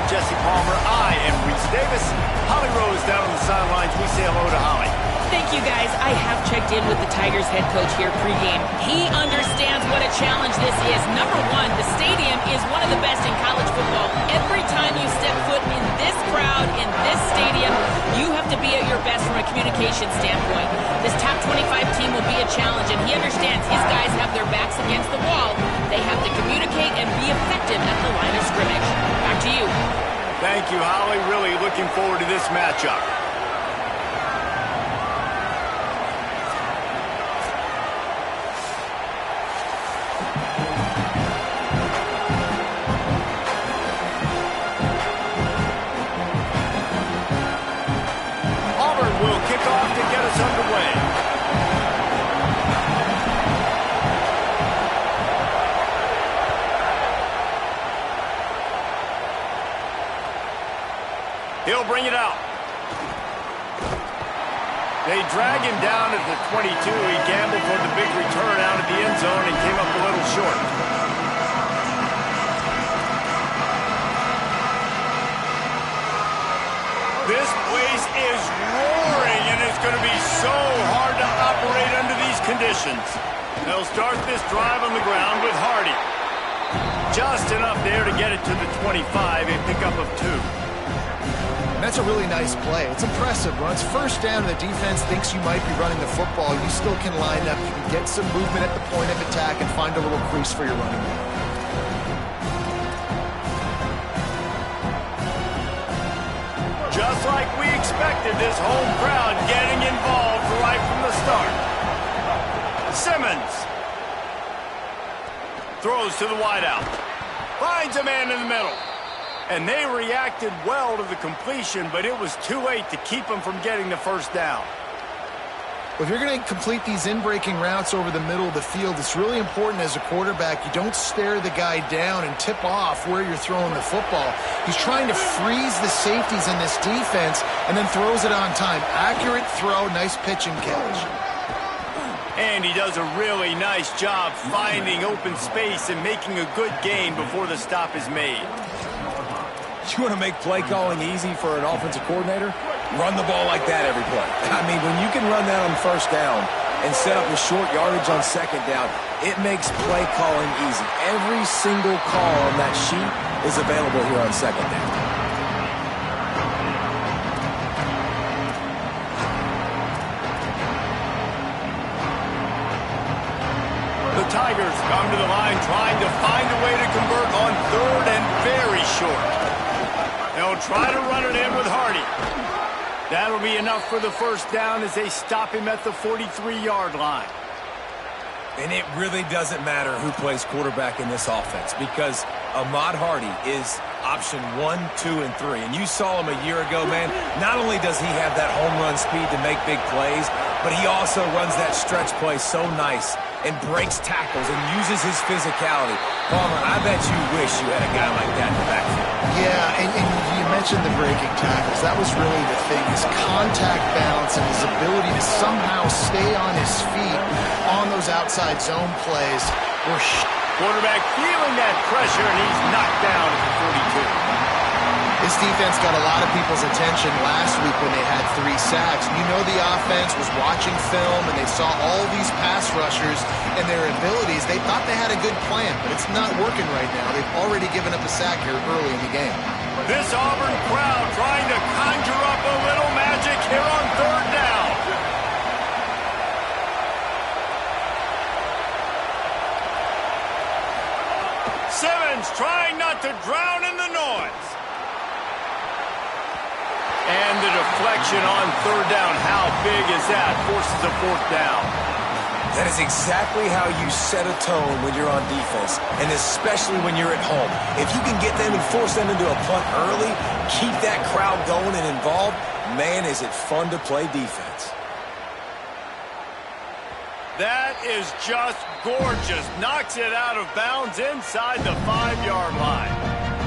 Jesse Palmer. I am Reese Davis. Holly Rose down on the sidelines. We say hello to Holly. Thank you, guys. I have checked in with the Tigers head coach here pregame. He understands what a challenge this is. Number one, the stadium is one of the best in college football. Every time you step foot in this crowd, in this stadium, you have to be at your best from a communication standpoint. This top 25 team will be a challenge, and he understands his guys have their backs against the wall. They have to communicate and be effective at the line of scrimmage. Back to you. Thank you, Holly. Really looking forward to this matchup. Auburn will kick off to get us underway. He'll bring it out. They drag him down at the 22. He gambled for the big return out of the end zone and came up a little short. This place is roaring, and it's going to be so hard to operate under these conditions. They'll start this drive on the ground with Hardy. Just enough there to get it to the 25, a pickup of 2. That's a really nice play. It's impressive. When it's first down and the defense thinks you might be running the football, you still can line up. You can get some movement at the point of attack and find a little crease for your running back. Just like we expected, this home crowd getting involved right from the start. Simmons throws to the wideout. Finds a man in the middle. And they reacted well to the completion, but it was too late to keep them from getting the first down. Well, if you're going to complete these in-breaking routes over the middle of the field, it's really important as a quarterback you don't stare the guy down and tip off where you're throwing the football. He's trying to freeze the safeties in this defense and then throws it on time. Accurate throw, nice pitch and catch. And he does a really nice job finding open space and making a good gain before the stop is made. You want to make play calling easy for an offensive coordinator? Run the ball like that every play. I mean, when you can run that on first down and set up a short yardage on second down, it makes play calling easy. Every single call on that sheet is available here on second down. The Tigers come to the line trying to find a way to convert on third and very short. They'll try to run it in with Hardy. That'll be enough for the first down as they stop him at the 43-yard line. And it really doesn't matter who plays quarterback in this offense because Ahmad Hardy is option 1, 2, and 3. And you saw him a year ago, man. Not only does he have that home run speed to make big plays, but he also runs that stretch play so nice and breaks tackles and uses his physicality. Palmer, I bet you wish you had a guy like that in the backfield. Yeah, and you mentioned the breaking tackles. That was really the thing. His contact balance and his ability to somehow stay on his feet on those outside zone plays were quarterback feeling that pressure, and he's knocked down at the 42. This defense got a lot of people's attention last week when they had 3 sacks. You know the offense was watching film, and they saw all these pass rushers and their abilities. They thought they had a good plan, but it's not working right now. They've already given up a sack here early in the game. This Auburn crowd trying to conjure up a little magic here on third down. Simmons trying not to drown in the noise. And the deflection on third down. How big is that? Forces a fourth down. That is exactly how you set a tone when you're on defense, and especially when you're at home. If you can get them and force them into a punt early, keep that crowd going and involved, man, is it fun to play defense. That is just gorgeous. Knocks it out of bounds inside the 5-yard line.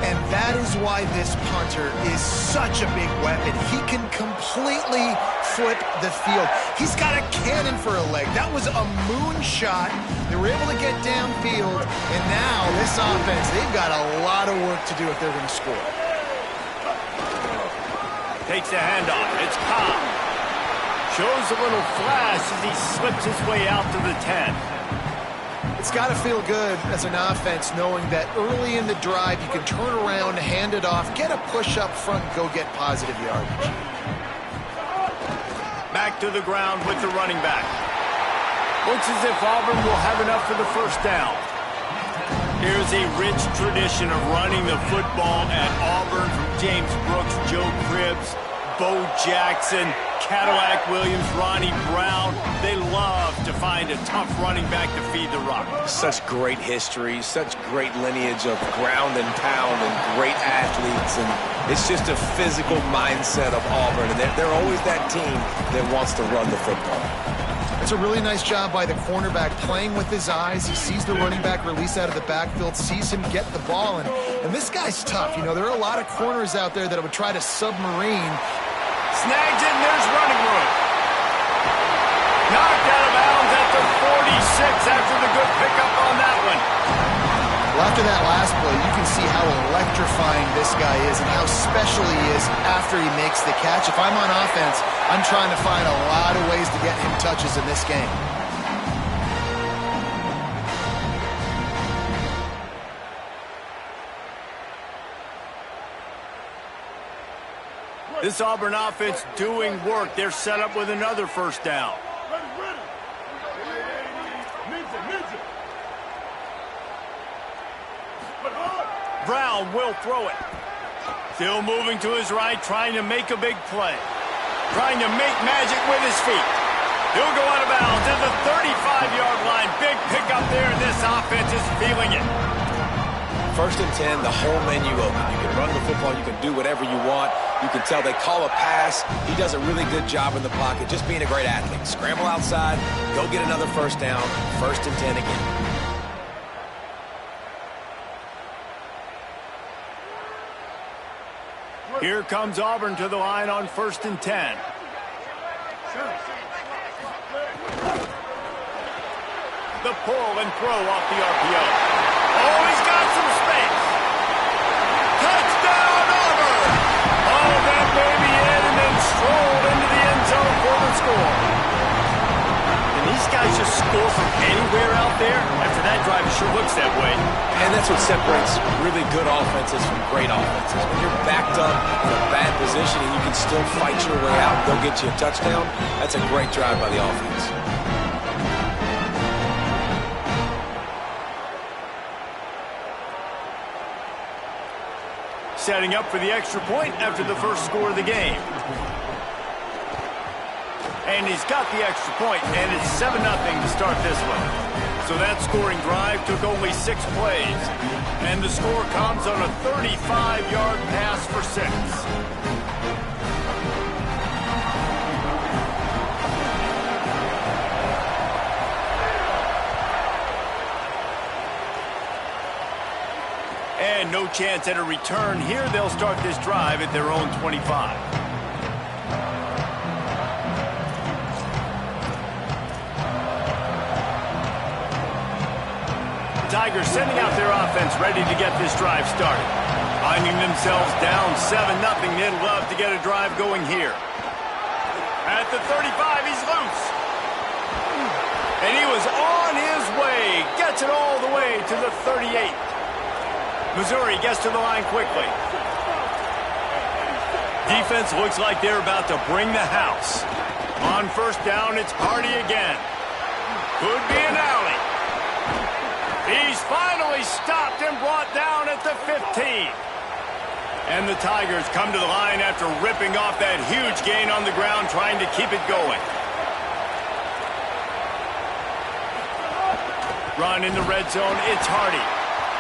And that is why this punter is such a big weapon. He can completely flip the field. He's got a cannon for a leg. That was a moonshot. They were able to get downfield, and now this offense, they've got a lot of work to do if they're going to score. Takes the handoff. It's Cobb. Shows a little flash as he slips his way out to the 10. It's got to feel good as an offense knowing that early in the drive you can turn around, hand it off, get a push up front, and go get positive yardage. Back to the ground with the running back. Looks as if Auburn will have enough for the first down. Here's a rich tradition of running the football at Auburn from James Brooks, Joe Cribbs, Bo Jackson, Cadillac Williams, Ronnie Brown. They love to find a tough running back to feed the rock. Such great history, such great lineage of ground and pound and great athletes. And it's just a physical mindset of Auburn. And they're always that team that wants to run the football. It's a really nice job by the cornerback playing with his eyes. He sees the running back release out of the backfield, sees him get the ball. And this guy's tough. You know, there are a lot of corners out there that would try to submarine. Snags it, and there's running room. Knocked out of bounds at the 46 after the good pickup on that one. Well, after that last play, you can see how electrifying this guy is and how special he is after he makes the catch. If I'm on offense, I'm trying to find a lot of ways to get him touches in this game. This Auburn offense doing work. They're set up with another first down. Brown will throw it. Still moving to his right, trying to make a big play. Trying to make magic with his feet. He'll go out of bounds at the 35-yard line. Big pickup there, and this offense is feeling it. First and 10, the whole menu open. You can run the football, you can do whatever you want. You can tell they call a pass. He does a really good job in the pocket, just being a great athlete. Scramble outside, go get another first down. First and 10 again. Here comes Auburn to the line on first and 10. The pull and throw off the RPO. Oh, he's got some space. Touchdown, Auburn! Oh, that baby in and then strolled into the end zone for the score. And these guys just score from anywhere out there? After that drive, it sure looks that way. And that's what separates really good offenses from great offenses. When you're backed up in a bad position and you can still fight your way out, they'll get you a touchdown. That's a great drive by the offense. Setting up for the extra point after the first score of the game. And he's got the extra point, and it's 7-0 to start this one. So that scoring drive took only 6 plays. And the score comes on a 35-yard pass for 6. And no chance at a return here. They'll start this drive at their own 25. Tigers sending out their offense ready to get this drive started. Finding themselves down 7-0. They'd love to get a drive going here. At the 35, he's loose. And he was on his way. Gets it all the way to the 38. Missouri gets to the line quickly. Defense looks like they're about to bring the house. On first down, it's Hardy again. Could be an alley. He's finally stopped and brought down at the 15. And the Tigers come to the line after ripping off that huge gain on the ground, trying to keep it going. Run in the red zone, it's Hardy.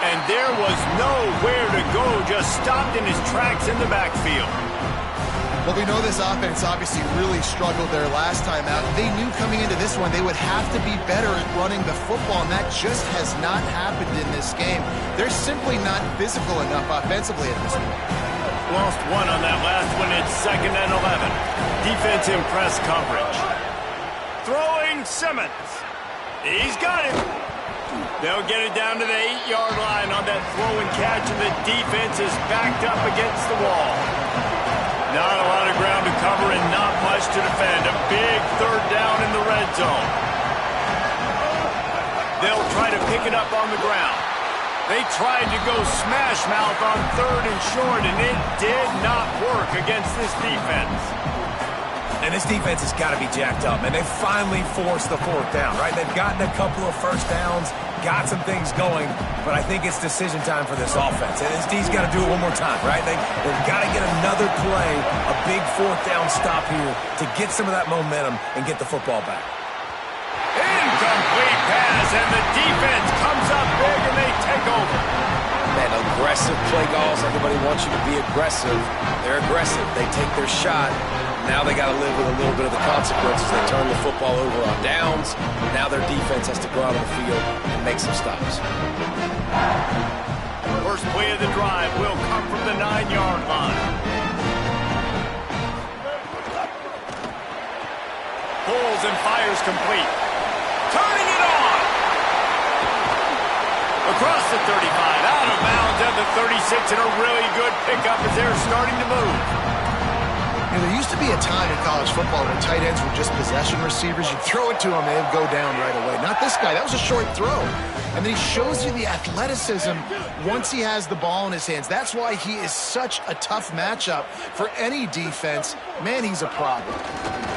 And there was nowhere to go, just stopped in his tracks in the backfield. Well, we know this offense obviously really struggled there last time out. They knew coming into this one they would have to be better at running the football, and that just has not happened in this game. They're simply not physical enough offensively at this point. Lost one on that last one. It's 2nd and 11. Defense in press coverage. Throwing Simmons. He's got it. They'll get it down to the 8-yard line on that throw and catch, and the defense is backed up against the wall. Not a lot of ground to cover and not much to defend. A big third down in the red zone. They'll try to pick it up on the ground. They tried to go smash mouth on third and short, and it did not work against this defense. And this defense has got to be jacked up, and they finally forced the fourth down, right? They've gotten a couple of first downs, got some things going, but I think it's decision time for this offense. And this D's got to do it one more time, right? They've got to get another play, a big fourth down stop here to get some of that momentum and get the football back. Incomplete pass, and the defense comes up big, and they take over. Man, aggressive play calls. Everybody wants you to be aggressive. They're aggressive. They take their shot. Now they got to live with a little bit of the consequences. They turn the football over on downs. Now their defense has to go out on the field and make some stops. First play of the drive will come from the 9-yard line. Pulls and fires complete. Turning it on. Across the 35, out of bounds at the 36, and a really good pickup as they're starting to move. You know, there used to be a time in college football when tight ends were just possession receivers. You'd throw it to them, and they'd go down right away. Not this guy. That was a short throw. And then he shows you the athleticism once he has the ball in his hands. That's why he is such a tough matchup for any defense. Man, he's a problem.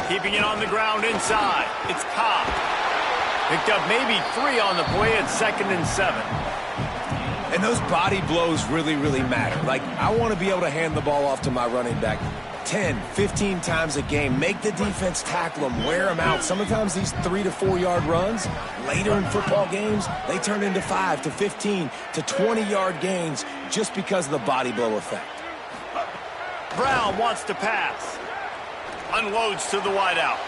Keeping it on the ground inside. It's Cobb. Picked up maybe 3 on the play at 2nd and 7. And those body blows really, really matter. Like, I want to be able to hand the ball off to my running back 10, 15 times a game. Make the defense tackle them, wear them out. Sometimes these 3 to 4 yard runs, later in football games, they turn into 5 to 15 to 20-yard gains just because of the body blow effect. Brown wants to pass. Unloads to the wideout.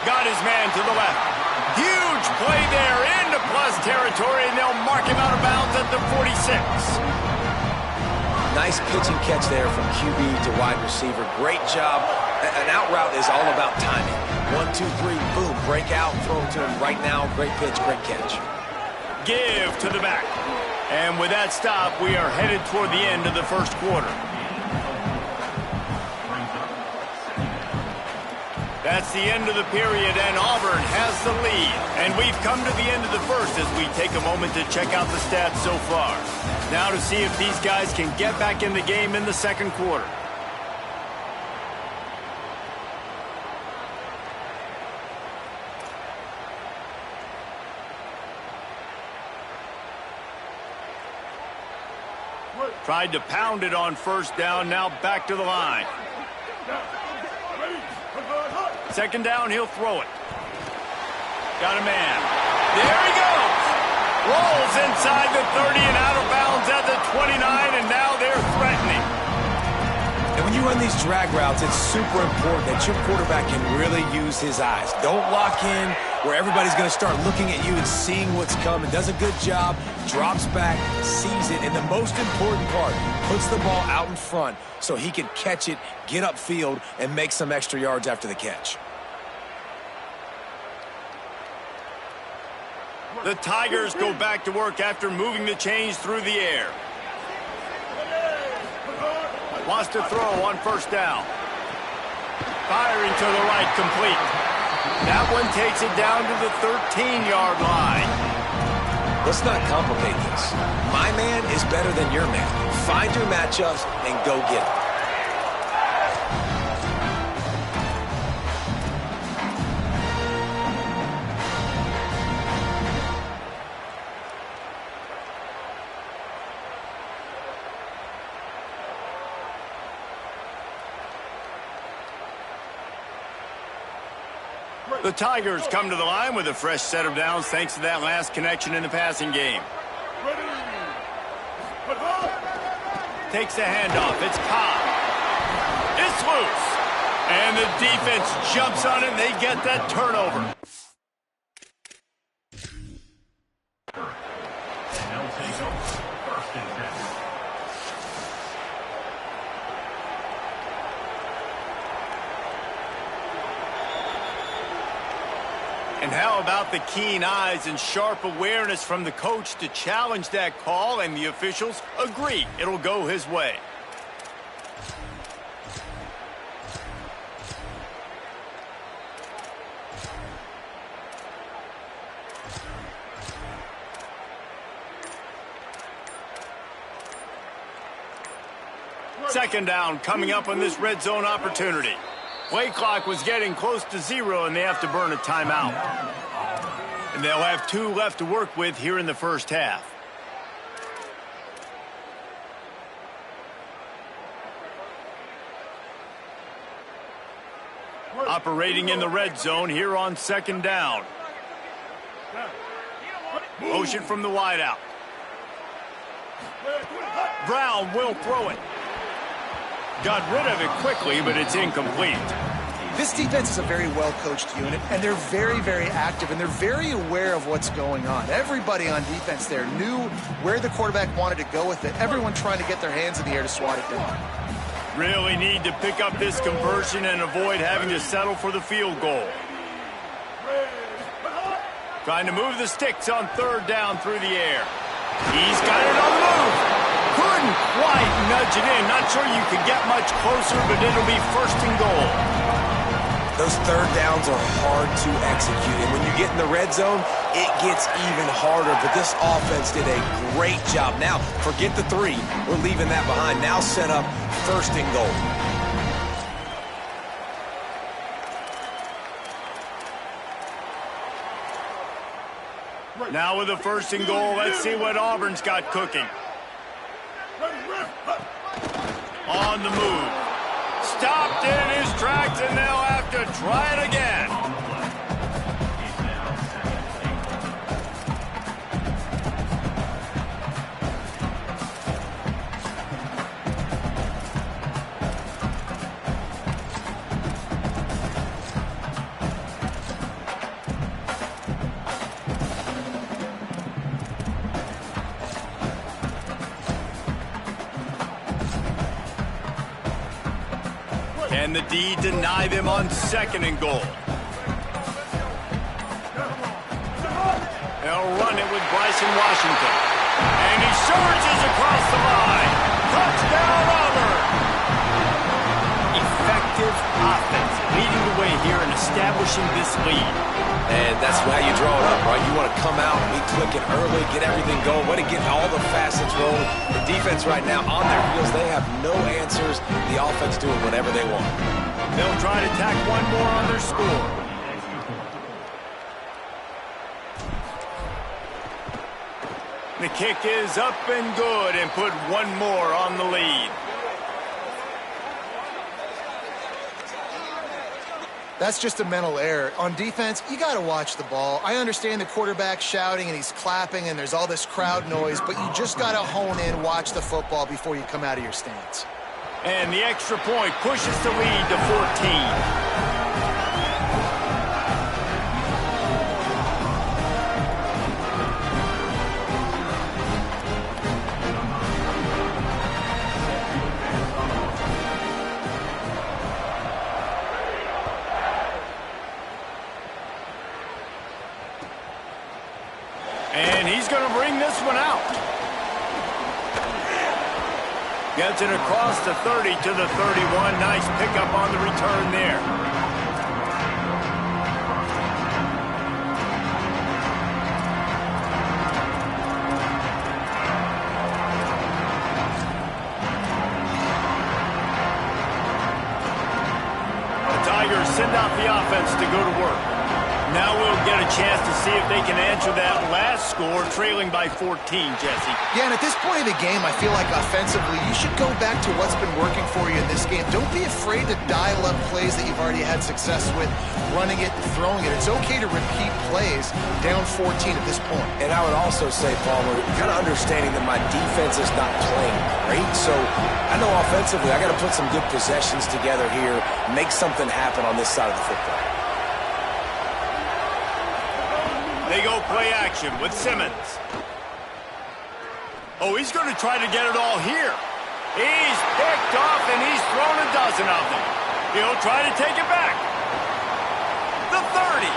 Got his man to the left. Huge play there into plus territory, and they'll mark him out of bounds at the 46. Nice pitch and catch there from QB to wide receiver. Great job. An out route is all about timing. 1, 2, 3, boom, break out, throw it to him right now. Great pitch, great catch. Give to the back. And with that stop, we are headed toward the end of the first quarter. That's the end of the period, and Auburn has the lead. And we've come to the end of the first as we take a moment to check out the stats so far. Now to see if these guys can get back in the game in the second quarter. Tried to pound it on first down, now back to the line. Second down, he'll throw it. Got a man. There he goes. Rolls inside the 30 and out of bounds at the 29, and now they're threatening. And when you run these drag routes, it's super important that your quarterback can really use his eyes. Don't lock in where everybody's going to start looking at you and seeing what's coming. Does a good job, drops back, sees it, and the most important part, puts the ball out in front so he can catch it, get upfield, and make some extra yards after the catch. The Tigers go back to work after moving the chains through the air. Wants to throw on first down. Firing to the right, complete. That one takes it down to the 13-yard line. Let's not complicate this. My man is better than your man. Find your matchups and go get them. The Tigers come to the line with a fresh set of downs thanks to that last connection in the passing game. Takes the handoff. It's Cobb. It's loose. And the defense jumps on it, and they get that turnover. And how about the keen eyes and sharp awareness from the coach to challenge that call, and the officials agree it'll go his way. Second down coming up on this red zone opportunity. Play clock was getting close to 0, and they have to burn a timeout. And they'll have 2 left to work with here in the first half. Operating in the red zone here on second down. Motion from the wideout. Brown will throw it. Got rid of it quickly, but it's incomplete. This defense is a very well-coached unit, and they're very, very active, and they're very aware of what's going on. Everybody on defense there knew where the quarterback wanted to go with it. Everyone trying to get their hands in the air to swat it down. Really need to pick up this conversion and avoid having to settle for the field goal. Trying to move the sticks on third down through the air. He's got it on the move. Couldn't quite nudge it in. Not sure you could get much closer, but it'll be first and goal. Those third downs are hard to execute. And when you get in the red zone, it gets even harder. But this offense did a great job. Now, forget the 3. We're leaving that behind. Now set up first and goal. Now with a first and goal, let's see what Auburn's got cooking. On the move. Stopped in his tracks, and they'll have to try it again. Can the D deny them on second and goal? They'll run it with Bryson Washington. And he surges across the line. Touchdown, Auburn! Effective offense leading the way here and establishing this lead. And that's how you draw it up, right? You want to come out, be clicking early, get everything going, want to get all the facets rolling. The defense right now on their heels, they have no answers. The offense doing whatever they want. They'll try to tack one more on their score. The kick is up and good and put one more on the lead. That's just a mental error. On defense, you got to watch the ball. I understand the quarterback shouting and he's clapping and there's all this crowd noise, but you just got to hone in, watch the football before you come out of your stance. And the extra point pushes the lead to 14. And he's going to bring this one out. Gets it across the 30 to the 31. Nice pickup on the return there. The Tigers send out the offense to go to work. Now we'll get a chance to see if they can answer that last score, trailing by 14, Jesse. Yeah, and at this point of the game, I feel like offensively, you should go back to what's been working for you in this game. Don't be afraid to dial up plays that you've already had success with, running it, throwing it. It's okay to repeat plays down 14 at this point. And I would also say, Palmer, kind of understanding that my defense is not playing great, so I know offensively I got to put some good possessions together here, make something happen on this side of the football. They go play action with Simmons. Oh, he's going to try to get it all here. He's picked off, and he's thrown a dozen of them. He'll try to take it back. The 30.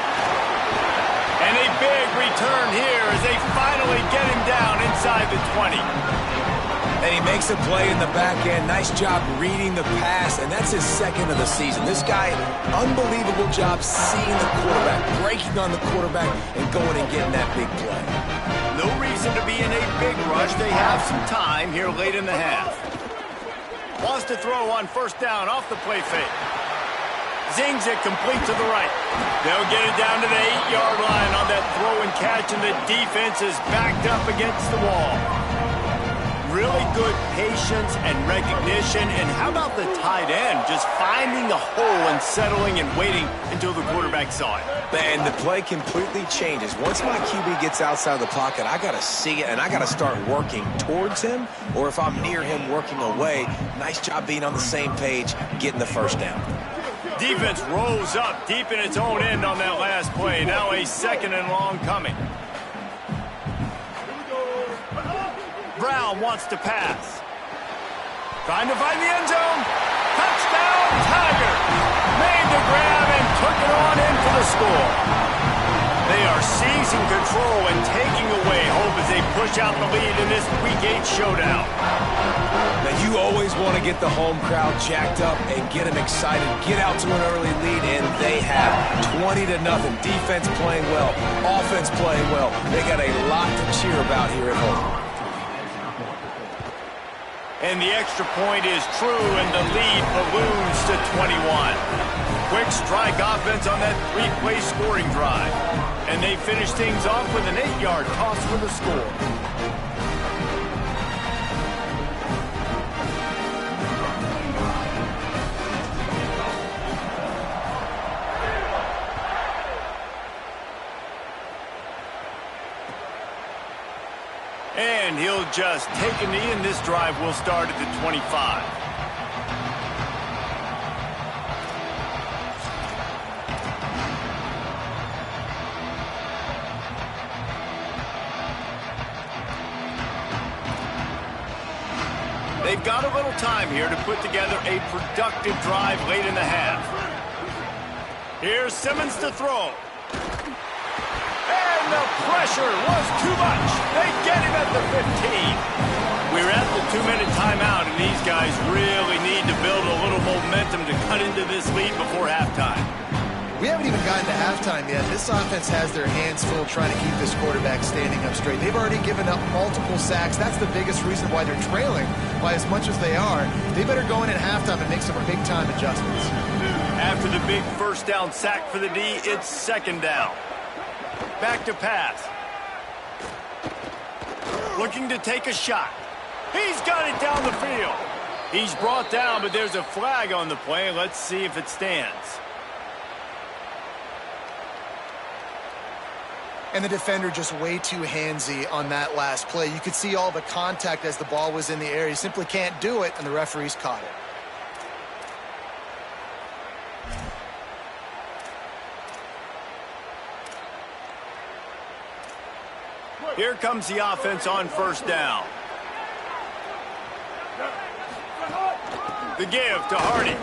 And a big return here as they finally get him down inside the 20. And he makes a play in the back end. Nice job reading the pass, and that's his second of the season. This guy, unbelievable job seeing the quarterback, breaking on the quarterback, and going and getting that big play. No reason to be in a big rush. They have some time here late in the half. Wants to throw on first down off the play fake. Zings it complete to the right. They'll get it down to the 8-yard line on that throw and catch, and the defense is backed up against the wall. Really good patience and recognition. And how about the tight end just finding the hole and settling and waiting until the quarterback saw it? And the play completely changes. Once my QB gets outside of the pocket, I got to see it, and I got to start working towards him, or if I'm near him, working away. Nice job being on the same page, getting the first down. Defense rolls up deep in its own end on that last play. Now a 2nd and long coming. Brown wants to pass. Trying to find the end zone. Touchdown, Tigers. Made the grab and took it on in for the score. They are seizing control and taking away hope as they push out the lead in this Week 8 showdown. Now, you always want to get the home crowd jacked up and get them excited, get out to an early lead, and they have 20-0. Defense playing well, offense playing well. They got a lot to cheer about here at home. And the extra point is true, and the lead balloons to 21. Quick strike offense on that 3-play scoring drive. And they finish things off with an 8-yard toss for the score. And he'll just take a knee, and this drive will start at the 25. They've got a little time here to put together a productive drive late in the half. Here's Simmons to throw. And the pressure was too much. They get him at the 15. We're at the 2-minute timeout, and these guys really need to build a little momentum to cut into this lead before halftime. We haven't even gotten to halftime yet. This offense has their hands full trying to keep this quarterback standing up straight. They've already given up multiple sacks. That's the biggest reason why they're trailing by as much as they are. They better go in at halftime and make some big-time adjustments. After the big first down sack for the D, it's 2nd down. Back to pass. Looking to take a shot. He's got it down the field. He's brought down, but there's a flag on the play. Let's see if it stands. And the defender just way too handsy on that last play. You could see all the contact as the ball was in the air. He simply can't do it, and the referees caught it. Here comes the offense on first down. The give to Hardy.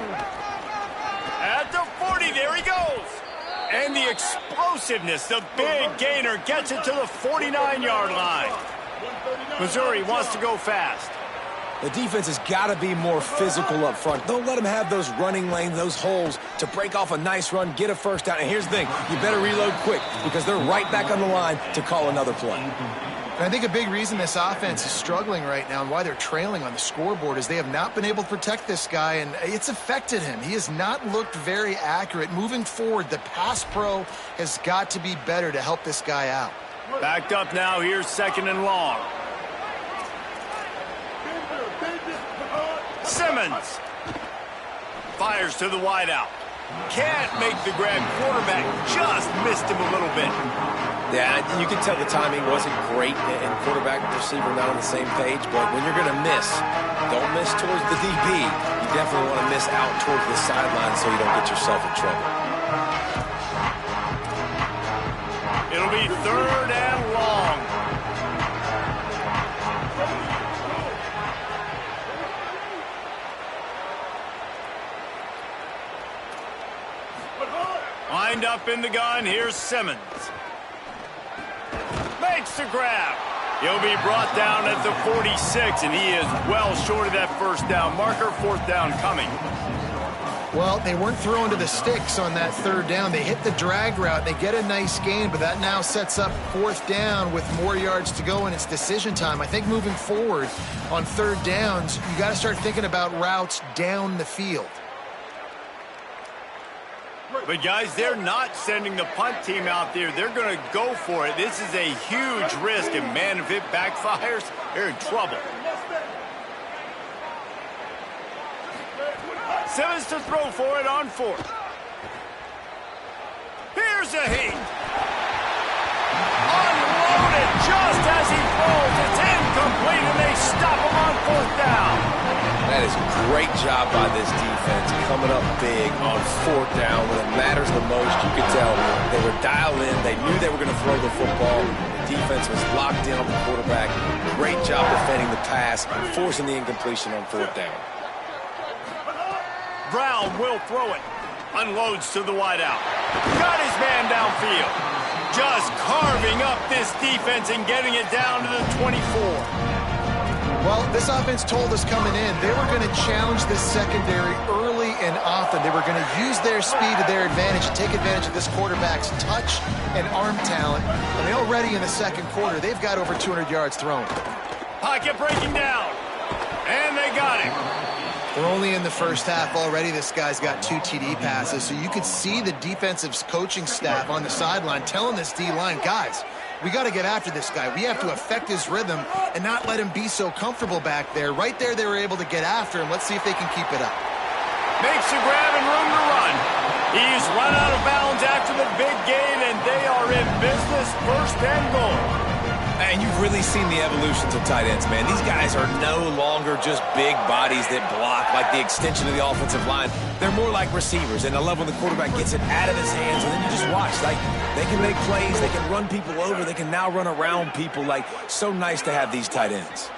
At the 40, there he goes. And the explosiveness, the big gainer gets it to the 49-yard line. Missouri wants to go fast. The defense has got to be more physical up front. Don't let them have those running lanes, those holes to break off a nice run, get a first down. And here's the thing, you better reload quick because they're right back on the line to call another play. And I think a big reason this offense is struggling right now and why they're trailing on the scoreboard is they have not been able to protect this guy, and it's affected him. He has not looked very accurate. Moving forward, the pass pro has got to be better to help this guy out. Backed up now, here's 2nd and long. Simmons fires to the wideout. Can't make the grab. Quarterback just missed him a little bit. Yeah, you can tell the timing wasn't great, and quarterback and receiver not on the same page, but when you're going to miss, don't miss towards the DB. You definitely want to miss out towards the sideline so you don't get yourself in trouble. It'll be 3rd and long. Lined up in the gun, here's Simmons. Makes the grab. He'll be brought down at the 46, and he is well short of that first down marker. 4th down coming. Well, they weren't throwing to the sticks on that third down. They hit the drag route. They get a nice gain, but that now sets up fourth down with more yards to go, and it's decision time. I think moving forward on third downs, you got to start thinking about routes down the field. But, guys, they're not sending the punt team out there. They're going to go for it. This is a huge risk, and, man, if it backfires, they're in trouble. Simmons to throw for it on fourth. Here's a heat. Unloaded just as he falls. It's incomplete, and they stop him on fourth down. That is a great job by this defense, coming up big on fourth down when it matters the most. You could tell they were dialed in. They knew they were going to throw the football. The defense was locked in on the quarterback. Great job defending the pass, forcing the incompletion on fourth down. Brown will throw it. Unloads to the wideout. Got his man downfield. Just carving up this defense and getting it down to the 24. Well, this offense told us coming in they were going to challenge this secondary early and often. They were going to use their speed to their advantage and take advantage of this quarterback's touch and arm talent. And already in the second quarter, they've got over 200 yards thrown. Pocket breaking down. And they got him. We're only in the first half already. This guy's got 2 TD passes. So you could see the defensive coaching staff on the sideline telling this D-line, guys, we got to get after this guy. We have to affect his rhythm and not let him be so comfortable back there. Right there, they were able to get after him. Let's see if they can keep it up. Makes a grab and room to run. He's run out of bounds after the big gain, and they are in business, first and goal. And you've really seen the evolutions of tight ends, man. These guys are no longer just big bodies that block like the extension of the offensive line. They're more like receivers, and I love when the quarterback gets it out of his hands, and then you just watch. Like, they can make plays, they can run people over, they can now run around people. Like, so nice to have these tight ends.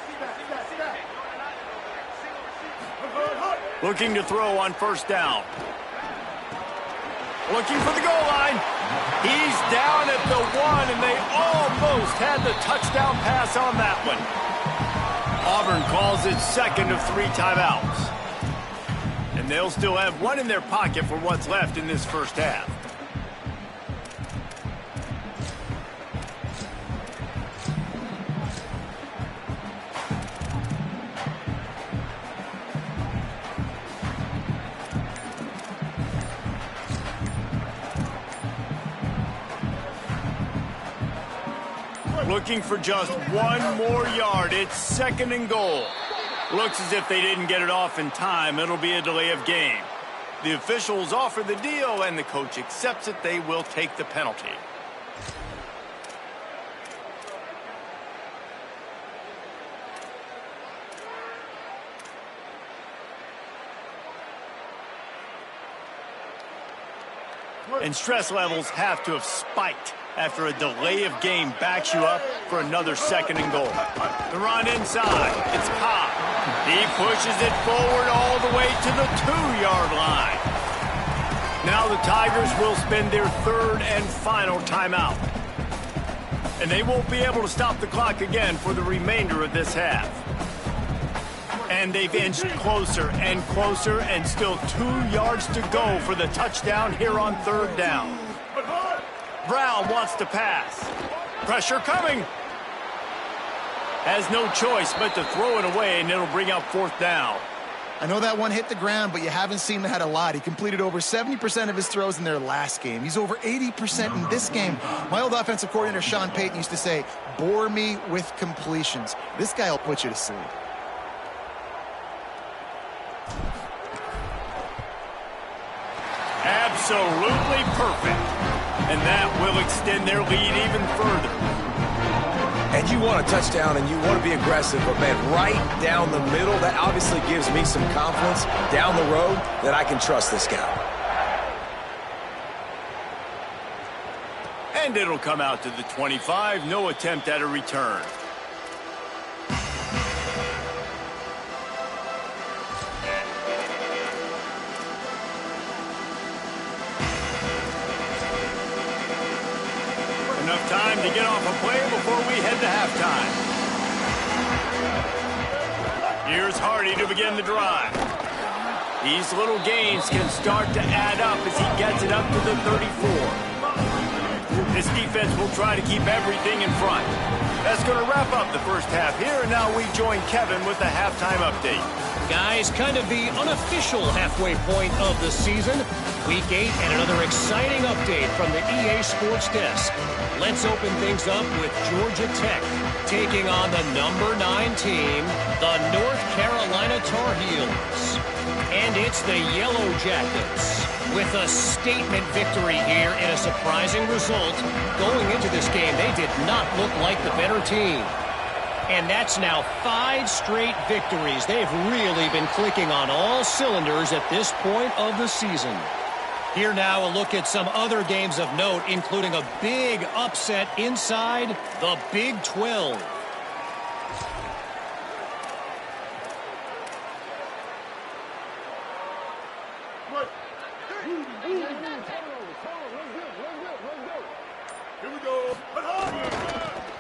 Looking to throw on first down. Looking for the goal line. He's down at the 1, and they almost had the touchdown pass on that one. Auburn calls it second of 3 timeouts. And they'll still have 1 in their pocket for what's left in this first half. Looking for just 1 more yard. It's second and goal. Looks as if they didn't get it off in time. It'll be a delay of game. The officials offer the deal, and the coach accepts it. They will take the penalty. And stress levels have to have spiked after a delay of game backs you up for another second and goal. The run inside. It's Cobb. He pushes it forward all the way to the 2-yard line. Now the Tigers will spend their third and final timeout. And they won't be able to stop the clock again for the remainder of this half. And they've inched closer and closer, and still 2 yards to go for the touchdown here on third down. Brown wants to pass. Pressure coming. Has no choice but to throw it away, and it'll bring up fourth down. I know that one hit the ground, but you haven't seen that a lot. He completed over 70% of his throws in their last game. He's over 80% in this game. My old offensive coordinator, Sean Payton, used to say, bore me with completions. This guy will put you to sleep. Absolutely perfect. And that will extend their lead even further. And you want a touchdown and you want to be aggressive, but, man, right down the middle, that obviously gives me some confidence down the road that I can trust this guy. And it'll come out to the 25. No attempt at a return. Enough time to get off a play before we head to halftime. Here's Hardy to begin the drive. These little gains can start to add up as he gets it up to the 34. This defense will try to keep everything in front. That's going to wrap up the first half here, and now we join Kevin with the halftime update. Guys, kind of the unofficial halfway point of the season. Week 8 and another exciting update from the EA Sports Desk. Let's open things up with Georgia Tech taking on the number 9 team, the North Carolina Tar Heels. And it's the Yellow Jackets with a statement victory here in a surprising result. Going into this game, they did not look like the better team. And that's now 5 straight victories. They've really been clicking on all cylinders at this point of the season. Here now a look at some other games of note, including a big upset inside the Big 12. Here we go.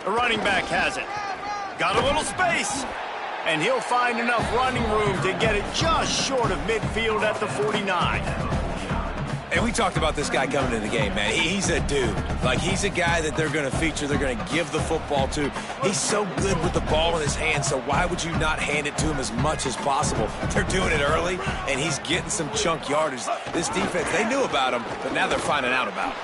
The running back has it. Got a little space. And he'll find enough running room to get it just short of midfield at the 49. And we talked about this guy coming into the game, man. He's a dude. Like, he's a guy that they're going to feature, they're going to give the football to. He's so good with the ball in his hand, so why would you not hand it to him as much as possible? They're doing it early, and he's getting some chunk yardage. This defense, they knew about him, but now they're finding out about him.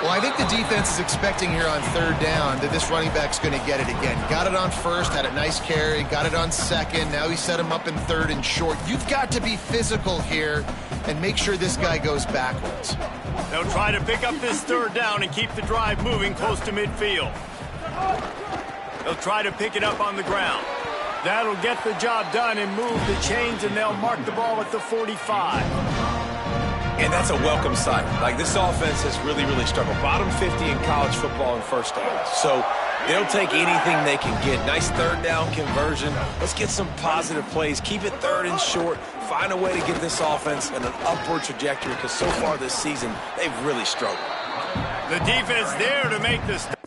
Well, I think the defense is expecting here on third down that this running back's going to get it again. Got it on first, had a nice carry, got it on second. Now he set him up in third and short. You've got to be physical here and make sure this guy goes backwards. They'll try to pick up this third down and keep the drive moving close to midfield. They'll try to pick it up on the ground. That'll get the job done and move the chains, and they'll mark the ball at the 45. And that's a welcome sight. Like, this offense has really, really struggled. Bottom 50 in college football in first downs. So they'll take anything they can get. Nice third down conversion. Let's get some positive plays. Keep it third and short. Find a way to get this offense in an upward trajectory, because so far this season, they've really struggled. The defense there to make the stop.